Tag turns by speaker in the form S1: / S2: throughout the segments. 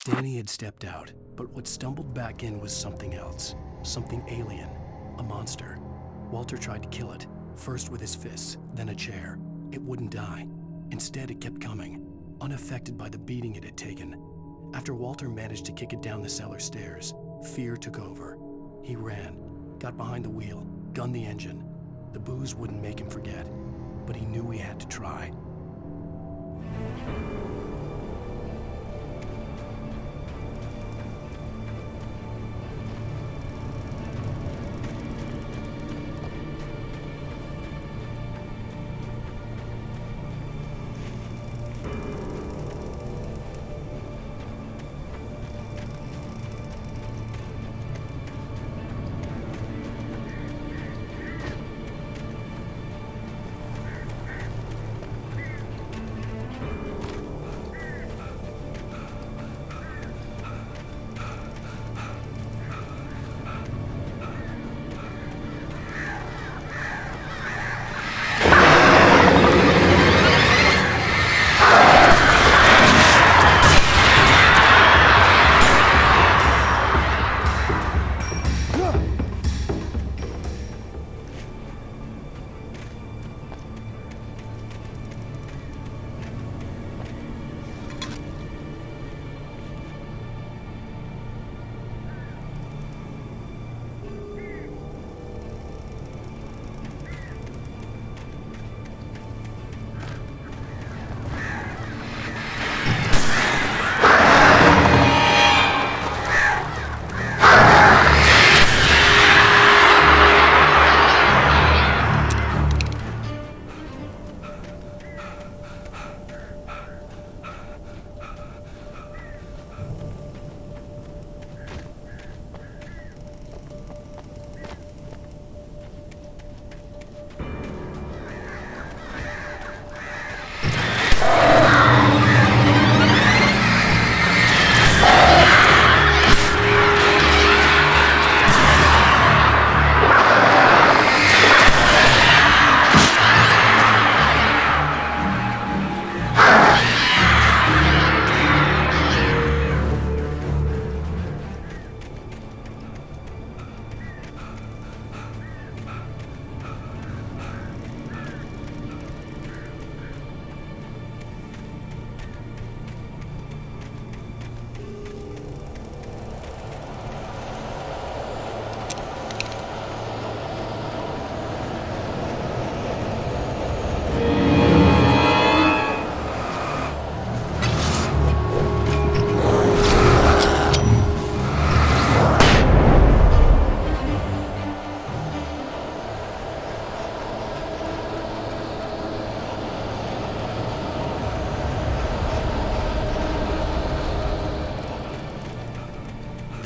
S1: Danny had stepped out, but what stumbled back in was something else. Something alien. A monster. Walter tried to kill it, first with his fists, then a chair. It wouldn't die. Instead, it kept coming, unaffected by the beating it had taken. After Walter managed to kick it down the cellar stairs, fear took over. He ran, got behind the wheel, gunned the engine. The booze wouldn't make him forget, but he knew he had to try.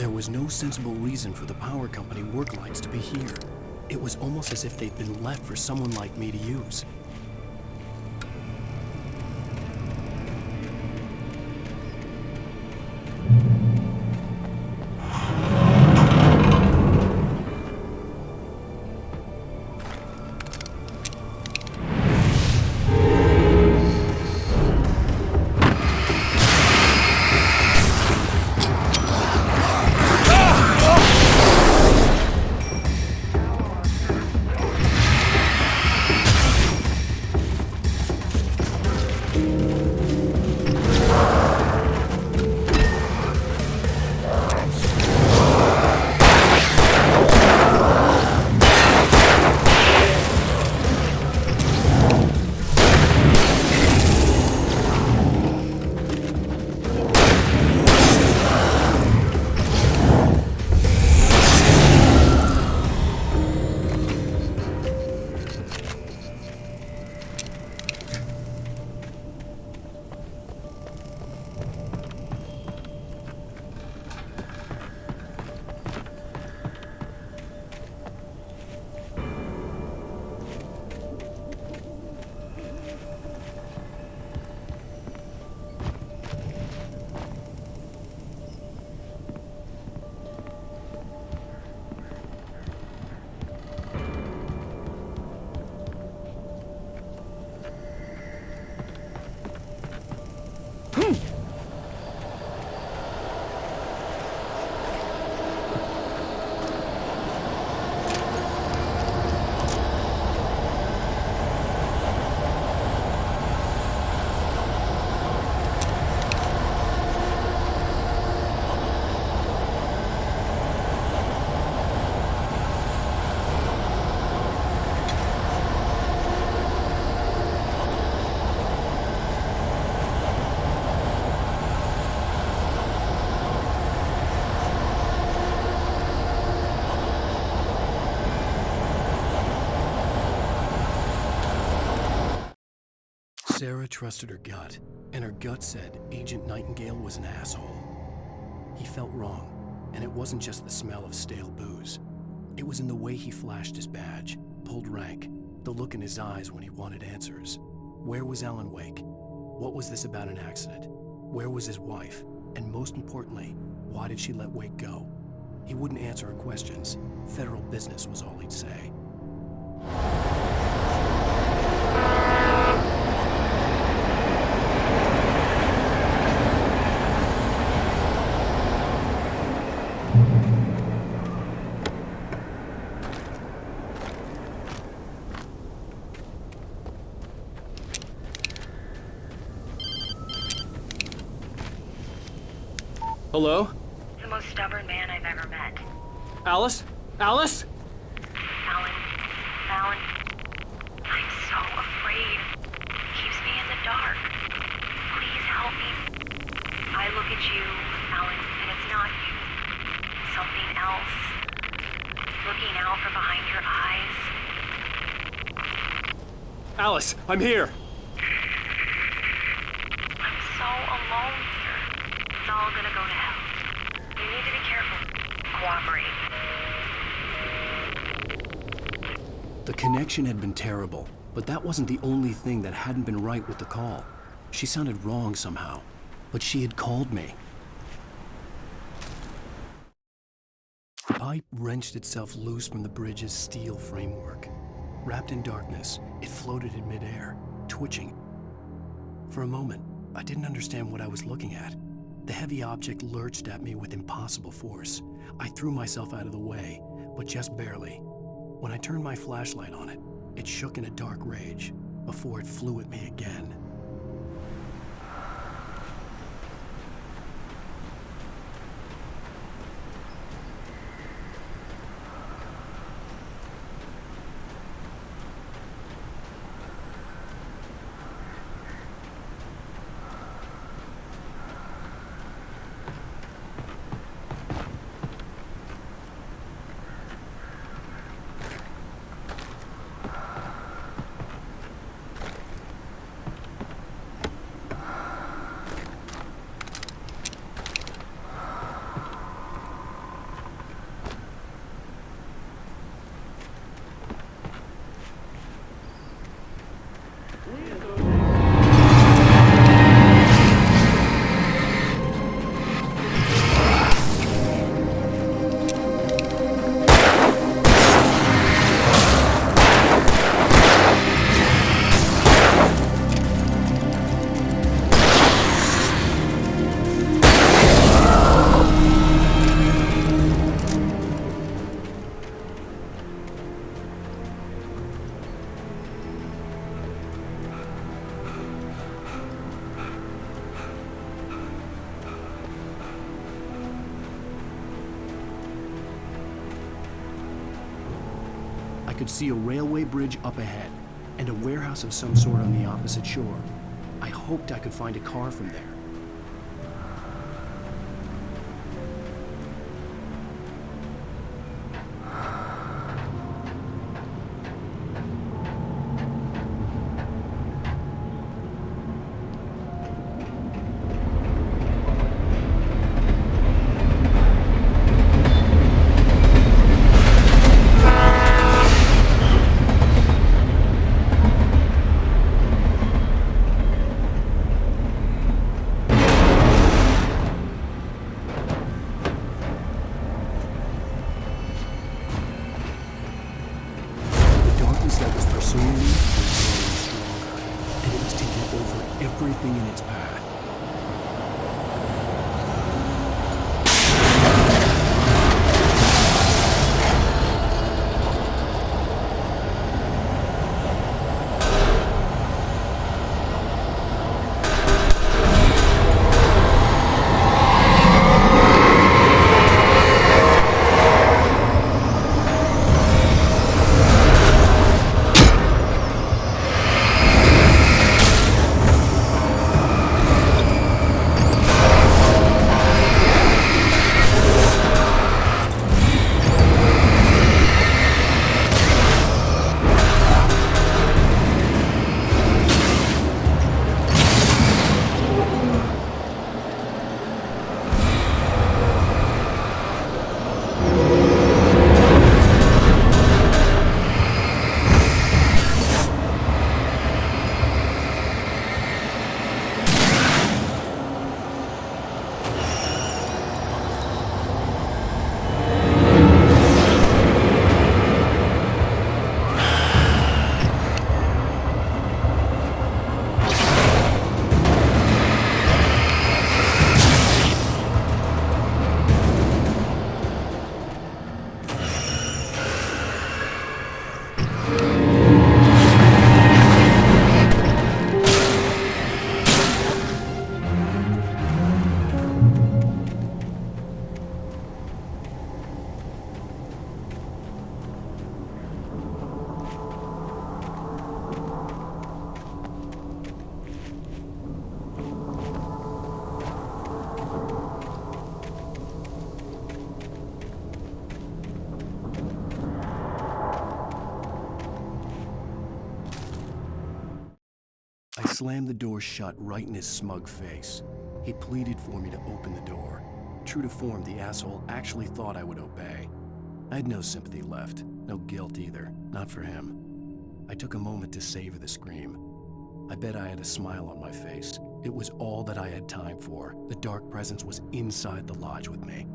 S1: There was no sensible reason for the power company work lights to be here. It was almost as if they'd been left for someone like me to use. Sarah trusted her gut, and her gut said Agent Nightingale was an asshole. He felt wrong, and it wasn't just the smell of stale booze. It was in the way he flashed his badge, pulled rank, the look in his eyes when he wanted answers. Where was Alan Wake? What was this about an accident? Where was his wife? And most importantly, why did she let Wake go? He wouldn't answer her questions. Federal business was all he'd say.
S2: Hello?
S3: The most stubborn man I've ever met.
S2: Alice? Alice?
S3: Alan. I'm so afraid. Keeps me in the dark. Please help me. I look at you, Alan, and it's not you. Something else. Looking out from behind your eyes.
S2: Alice, I'm here.
S3: I'm so alone here. It's all gonna go to hell. You need to be careful. Cooperate.
S1: The connection had been terrible, but that wasn't the only thing that hadn't been right with the call. She sounded wrong somehow, but she had called me. The pipe wrenched itself loose from the bridge's steel framework. Wrapped in darkness, it floated in midair, twitching. For a moment, I didn't understand what I was looking at. The heavy object lurched at me with impossible force. I threw myself out of the way, but just barely. When I turned my flashlight on it, it shook in a dark rage before it flew at me again. I could see a railway bridge up ahead, and a warehouse of some sort on the opposite shore. I hoped I could find a car from there. slammed the door shut right in his smug face. He pleaded for me to open the door. True to form, the asshole actually thought I would obey. I had no sympathy left, no guilt either, not for him. I took a moment to savor the scream. I bet I had a smile on my face. It was all that I had time for. The dark presence was inside the lodge with me.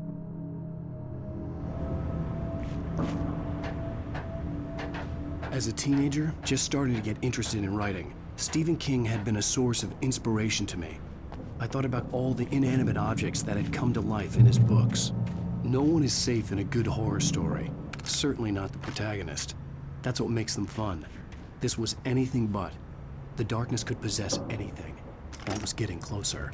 S1: As a teenager, just starting to get interested in writing, Stephen King had been a source of inspiration to me. I thought about all the inanimate objects that had come to life in his books. No one is safe in a good horror story. Certainly not the protagonist. That's what makes them fun. This was anything but. The darkness could possess anything, and it was getting closer.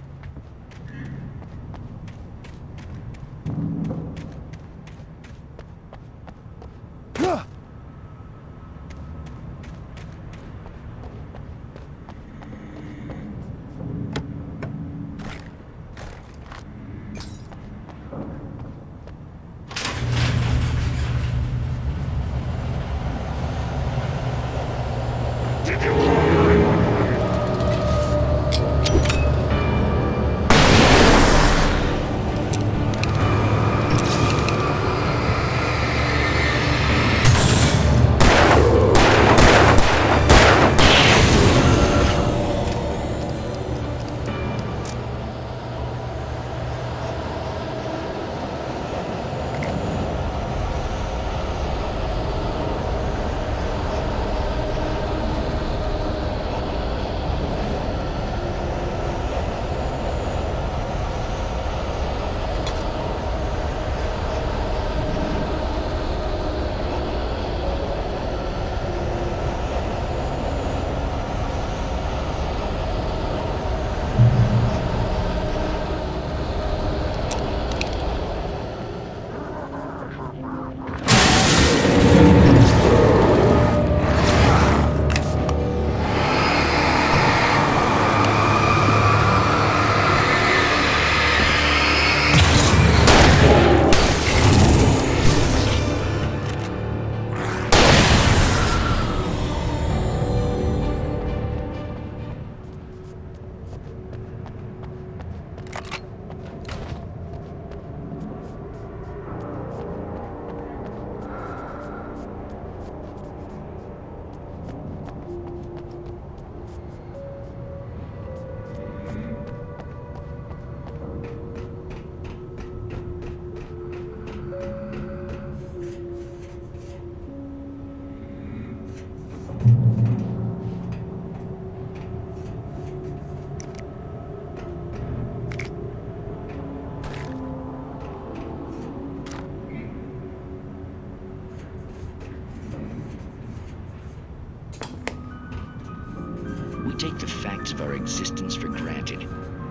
S4: take the facts of our existence for granted,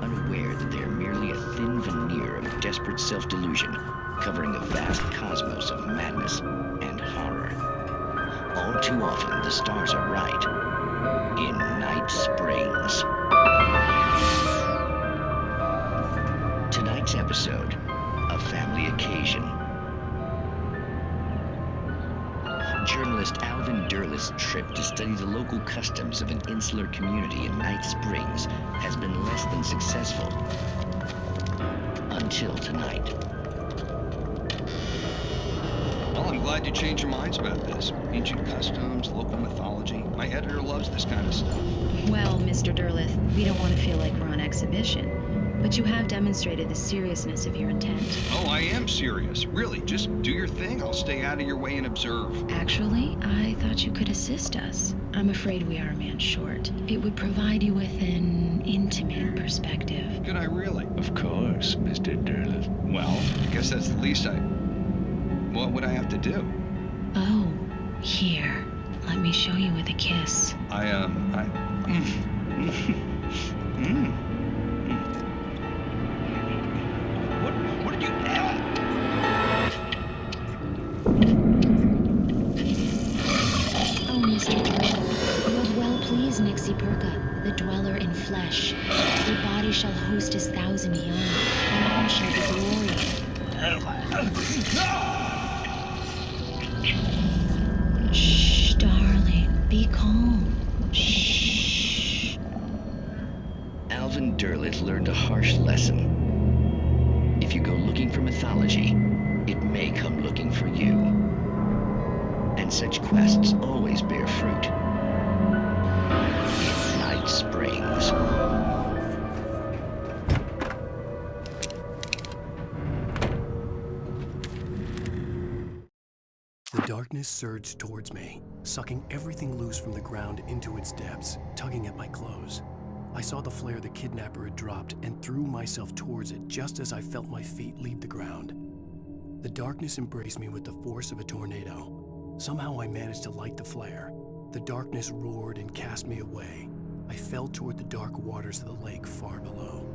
S4: unaware that they are merely a thin veneer of desperate self-delusion, covering a vast cosmos of madness and horror. All too often, the stars are right. In Night Springs. Tonight's episode, a family occasion. Journalist Alvin Derleth's trip to study the local customs of an insular community in Night Springs has been less than successful. Until tonight.
S5: Well, I'm glad you changed your minds about this. Ancient customs, local mythology. My editor loves this kind of stuff.
S6: Well, Mr. Derleth, we don't want to feel like we're on exhibition. But you have demonstrated the seriousness of your intent.
S5: Oh, I am serious. Really, just do your thing. I'll stay out of your way and observe.
S6: Actually, I thought you could assist us. I'm afraid we are a man short. It would provide you with an intimate perspective.
S5: Could I really?
S4: Of course, Mr. Derleth.
S5: Well, I guess that's the least What would I have to do?
S6: Oh, here. Let me show you with a kiss.
S5: What did you...
S6: Oh, Mr. Derleth, you have well pleased Nixie Perka, the dweller in flesh. Your body shall host his 1,000 young, and all shall be glorious. Shh, darling, be calm. Shh.
S4: elven derlit learned a harsh lesson. If you go looking for mythology, it may come looking for you. And such quests always bear fruit. In Night Springs.
S1: The darkness surged towards me, sucking everything loose from the ground into its depths, tugging at my clothes. I saw the flare the kidnapper had dropped and threw myself towards it just as I felt my feet leave the ground. The darkness embraced me with the force of a tornado. Somehow I managed to light the flare. The darkness roared and cast me away. I fell toward the dark waters of the lake far below.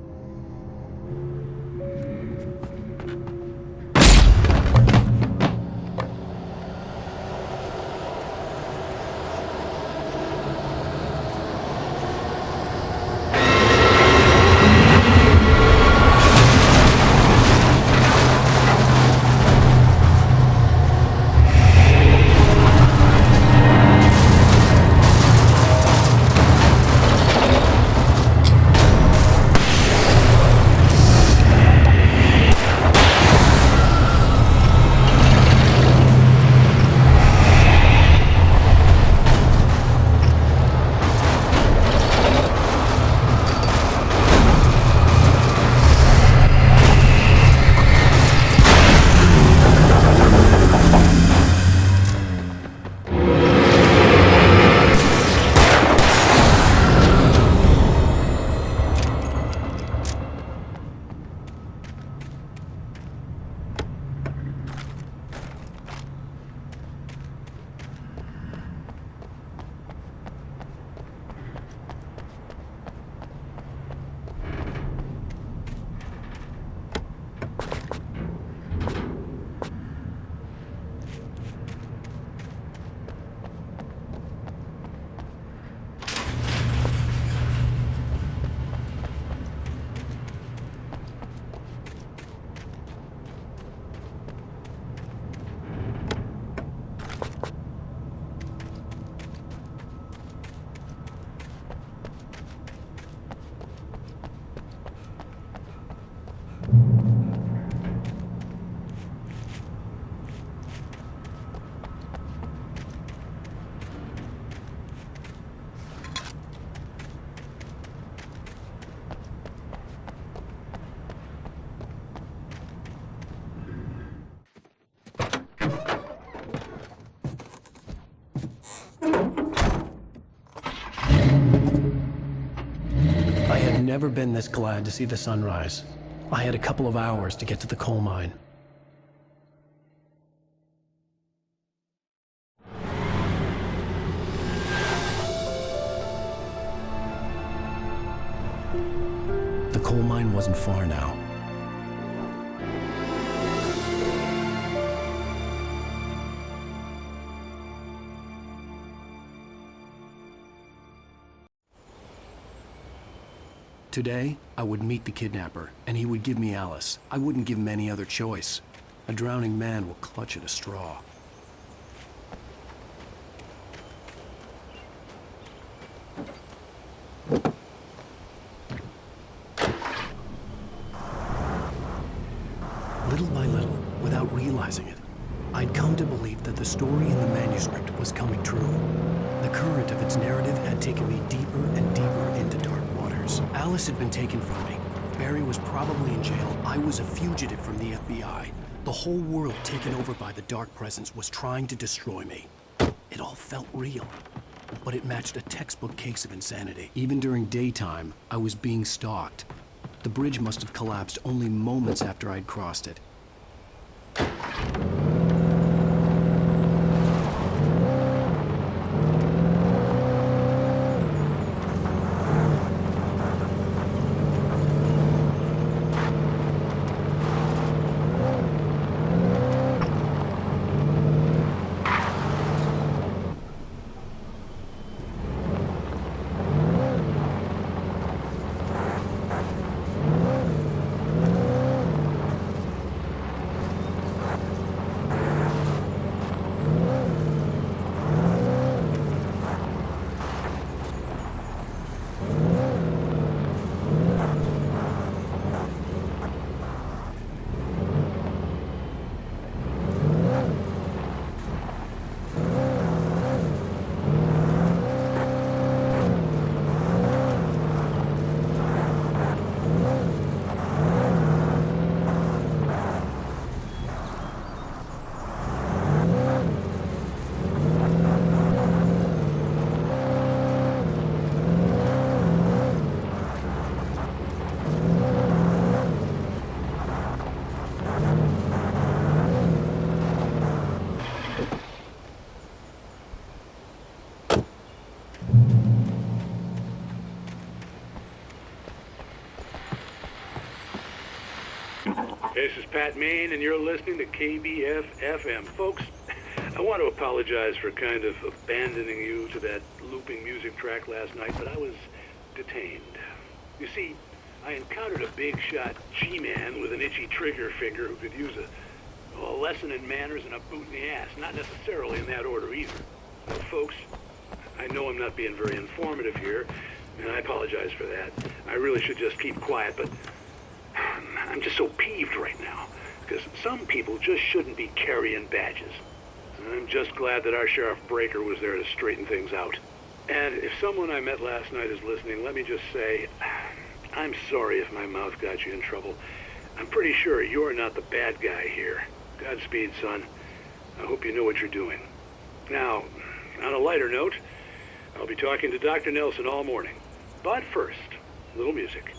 S1: Never been this glad to see the sunrise. I had a couple of hours to get to the coal mine. The coal mine wasn't far now. Today, I would meet the kidnapper, and he would give me Alice. I wouldn't give him any other choice. A drowning man will clutch at a straw. Little by little, without realizing it, I'd come to believe that the story in the manuscript was coming true. The current of its narrative had taken me deeper and deeper into dark waters. Alice had been taken from me. Barry was probably in jail. I was a fugitive from the FBI. The whole world taken over by the dark presence was trying to destroy me. It all felt real, but it matched a textbook case of insanity. Even during daytime, I was being stalked. The bridge must have collapsed only moments after I'd crossed it.
S7: This is Pat Main, and you're listening to KBF-FM. Folks, I want to apologize for kind of abandoning you to that looping music track last night, but I was detained. You see, I encountered a big-shot G-man with an itchy trigger finger who could use a lesson in manners and a boot in the ass. Not necessarily in that order either. Well, folks, I know I'm not being very informative here, and I apologize for that. I really should just keep quiet, but I'm just so peeved right now, because some people just shouldn't be carrying badges. And I'm just glad that our Sheriff Breaker was there to straighten things out. And if someone I met last night is listening, let me just say, I'm sorry if my mouth got you in trouble. I'm pretty sure you're not the bad guy here. Godspeed, son. I hope you know what you're doing. Now, on a lighter note, I'll be talking to Dr. Nelson all morning. But first, a little music.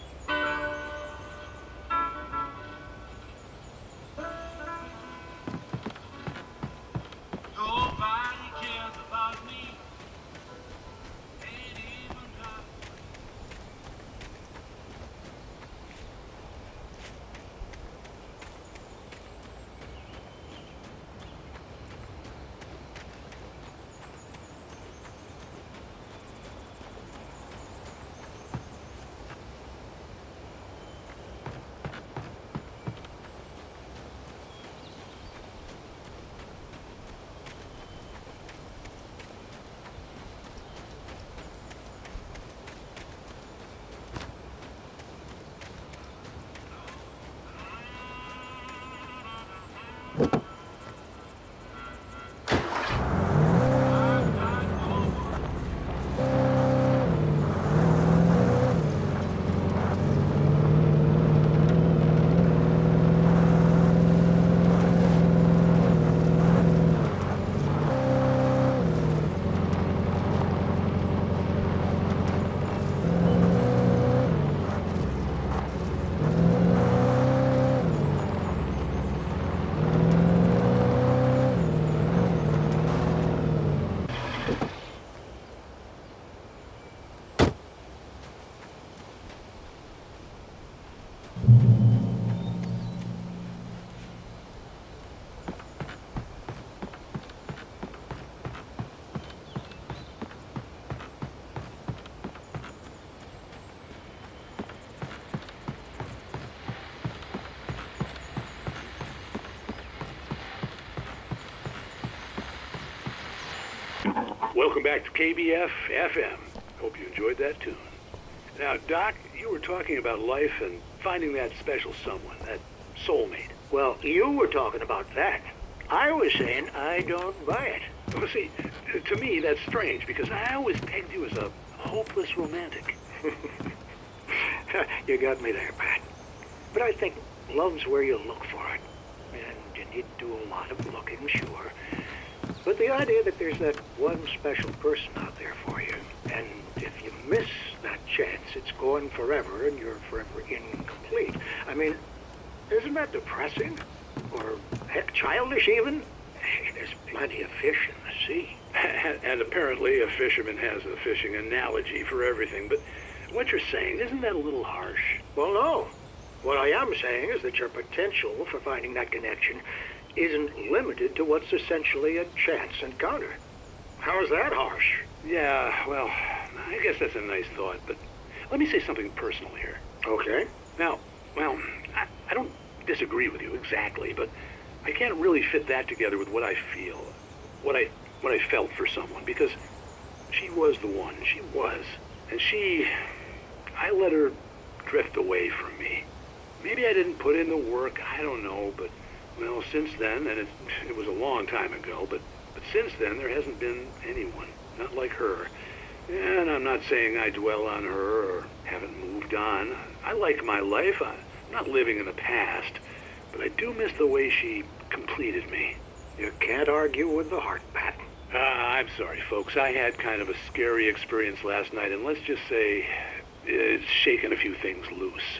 S7: Welcome back to KBF-FM. Hope you enjoyed that tune. Now, Doc, you were talking about life and finding that special someone, that soulmate.
S8: Well, you were talking about that. I was saying I don't buy it.
S7: Well, see, to me, that's strange, because I always pegged you as a hopeless romantic.
S8: You got me there, Pat. But I think love's where you look for it. And you need to do a lot of looking, sure. But the idea that there's that one special person out there for you, and if you miss that chance, it's gone forever, and you're forever incomplete. I mean, isn't that depressing? Or, heck, childish even? Hey, there's plenty of fish in the sea.
S7: And apparently a fisherman has a fishing analogy for everything, but what you're saying, isn't that a little harsh?
S8: Well, no. What I am saying is that your potential for finding that connection isn't limited to what's essentially a chance encounter. How is that harsh?
S7: Yeah, well, I guess that's a nice thought, but let me say something personal here.
S8: Okay.
S7: Now, well, I don't disagree with you exactly, but I can't really fit that together with what I feel, what I felt for someone, because she was the one. She was. And I let her drift away from me. Maybe I didn't put in the work, I don't know, but, well, since then, and it was a long time ago, but since then there hasn't been anyone, not like her. And I'm not saying I dwell on her or haven't moved on. I like my life. I'm not living in the past, but I do miss the way she completed me.
S8: You can't argue with the heart, Pat.
S7: I'm sorry, folks. I had kind of a scary experience last night, and let's just say it's shaken a few things loose.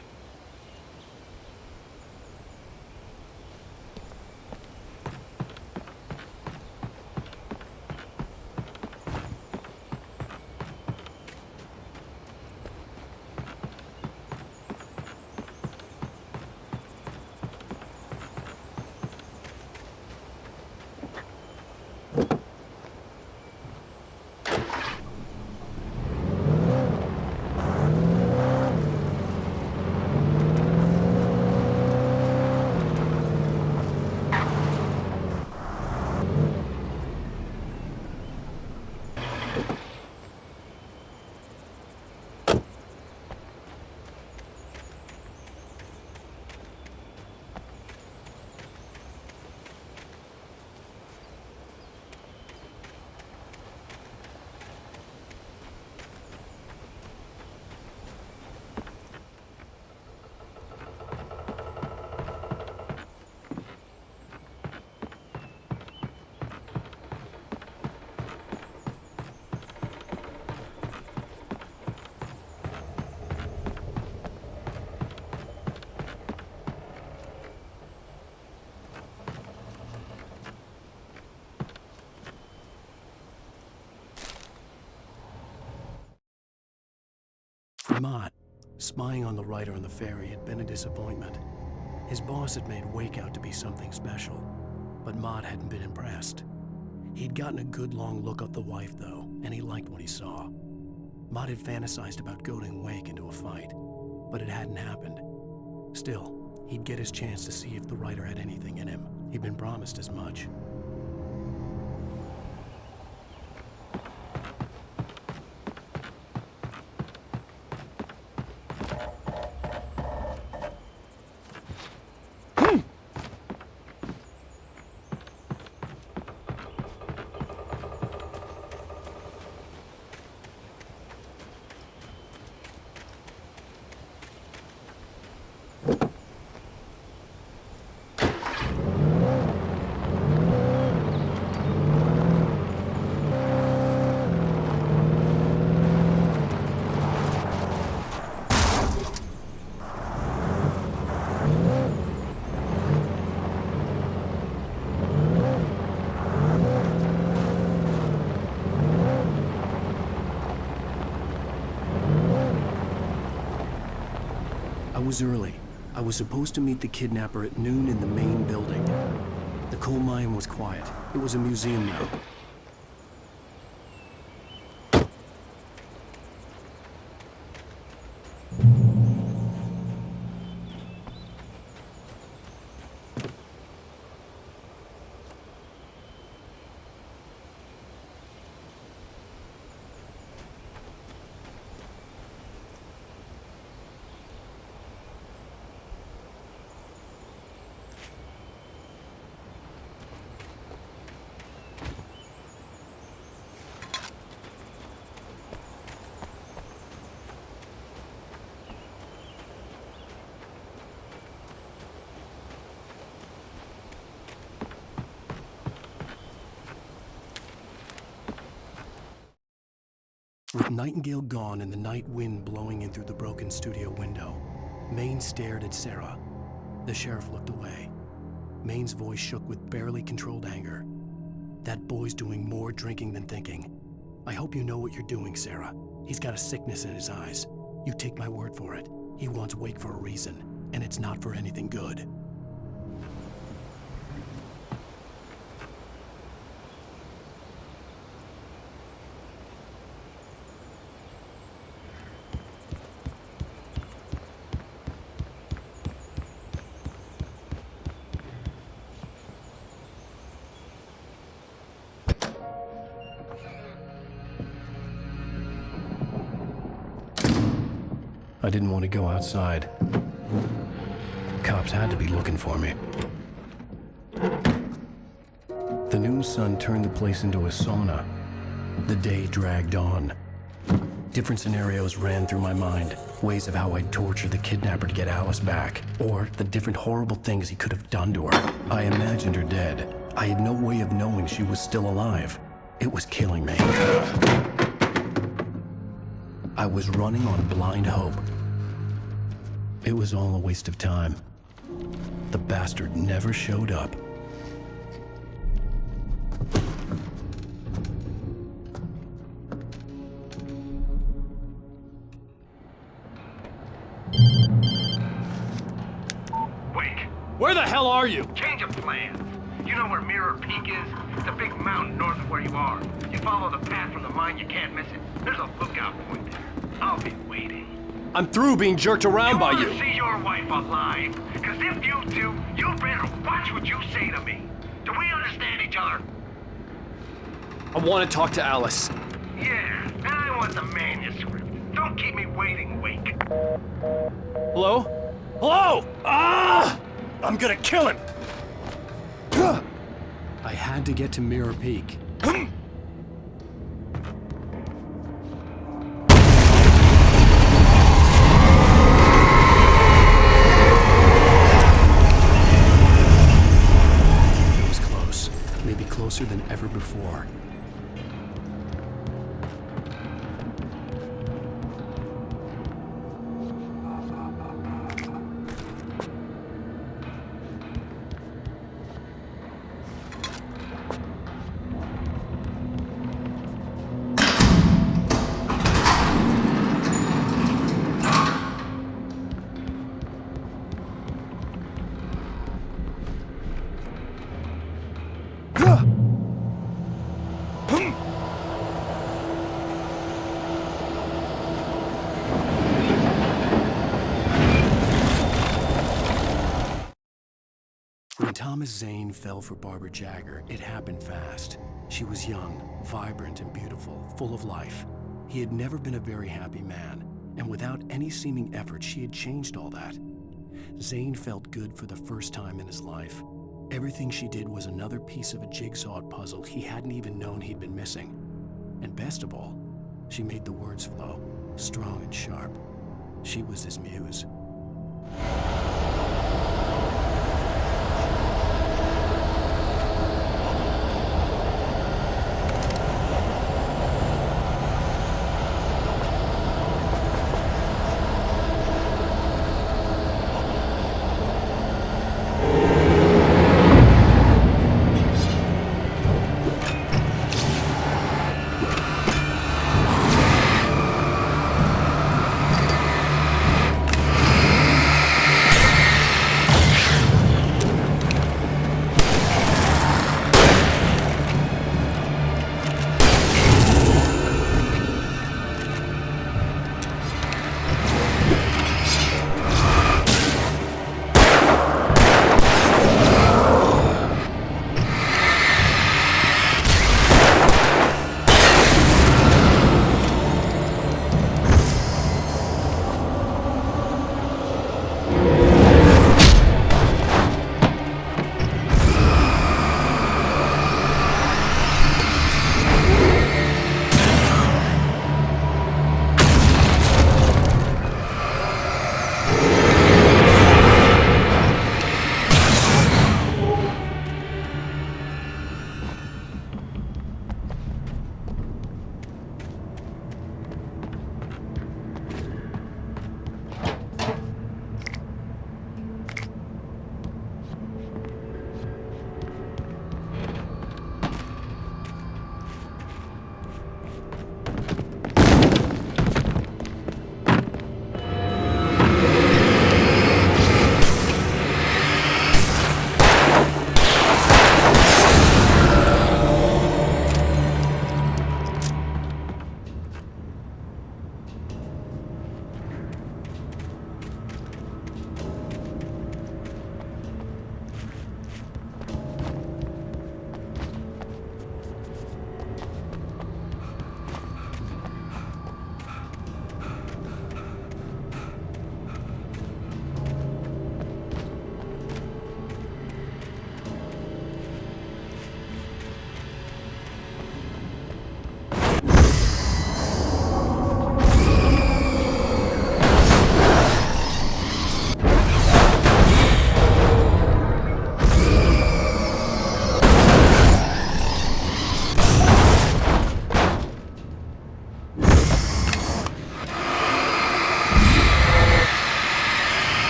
S1: For Mott, spying on the writer on the ferry had been a disappointment. His boss had made Wake out to be something special, but Mott hadn't been impressed. He'd gotten a good long look at the wife, though, and he liked what he saw. Mott had fantasized about goading Wake into a fight, but it hadn't happened. Still, he'd get his chance to see if the writer had anything in him. He'd been promised as much. I was early. I was supposed to meet the kidnapper at noon in the main building. The coal mine was quiet. It was a museum now. With Nightingale gone and the night wind blowing in through the broken studio window, Maine stared at Sarah. The sheriff looked away. Maine's voice shook with barely controlled anger. That boy's doing more drinking than thinking. I hope you know what you're doing, Sarah. He's got a sickness in his eyes. You take my word for it. He wants Wake for a reason, and it's not for anything good. I didn't want to go outside. Cops had to be looking for me. The noon sun turned the place into a sauna. The day dragged on. Different scenarios ran through my mind. Ways of how I'd torture the kidnapper to get Alice back. Or the different horrible things he could have done to her. I imagined her dead. I had no way of knowing she was still alive. It was killing me. I was running on blind hope. It was all a waste of time. The bastard never showed up.
S2: Wake! Where the hell are you?
S9: Change of plans. You know where Mirror Peak is? It's a big mountain north of where you are. You follow the path from the mine, you can't miss it. There's a lookout point there. I'll be waiting.
S2: I'm through being jerked around by you.
S9: You want to see your wife alive? Because if you do, you better watch what you say to me. Do we understand each other?
S2: I want to talk to Alice.
S9: Yeah, and I want the manuscript. Don't keep me waiting, Wake.
S2: Hello? Hello! Ah! I'm gonna kill him!
S1: I had to get to Mirror Peak. Closer than ever before. Thomas Zane fell for Barbara Jagger, it happened fast. She was young, vibrant and beautiful, full of life. He had never been a very happy man, and without any seeming effort, she had changed all that. Zane felt good for the first time in his life. Everything she did was another piece of a jigsaw puzzle he hadn't even known he'd been missing. And best of all, she made the words flow, strong and sharp. She was his muse.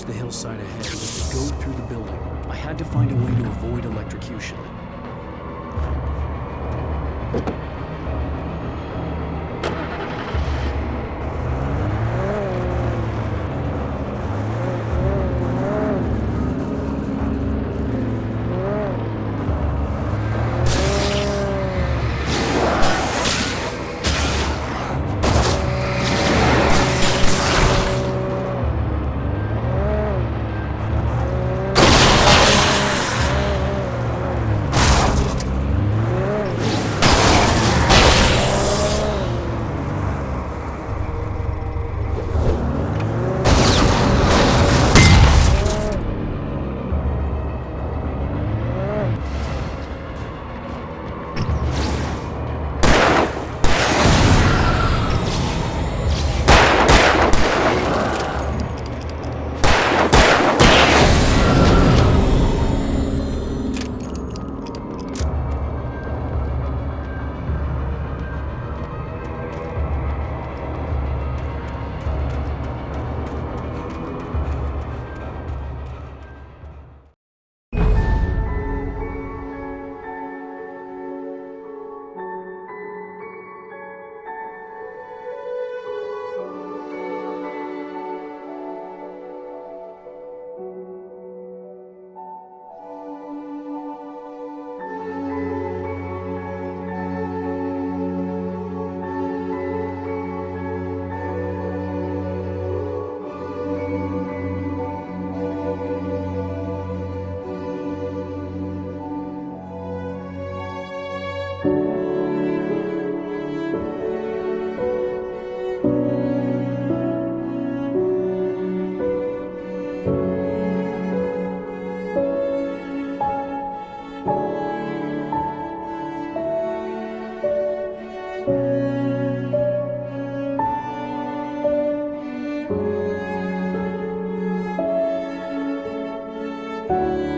S1: The hillside ahead was to go through the building. I had to find a way to avoid electrocution.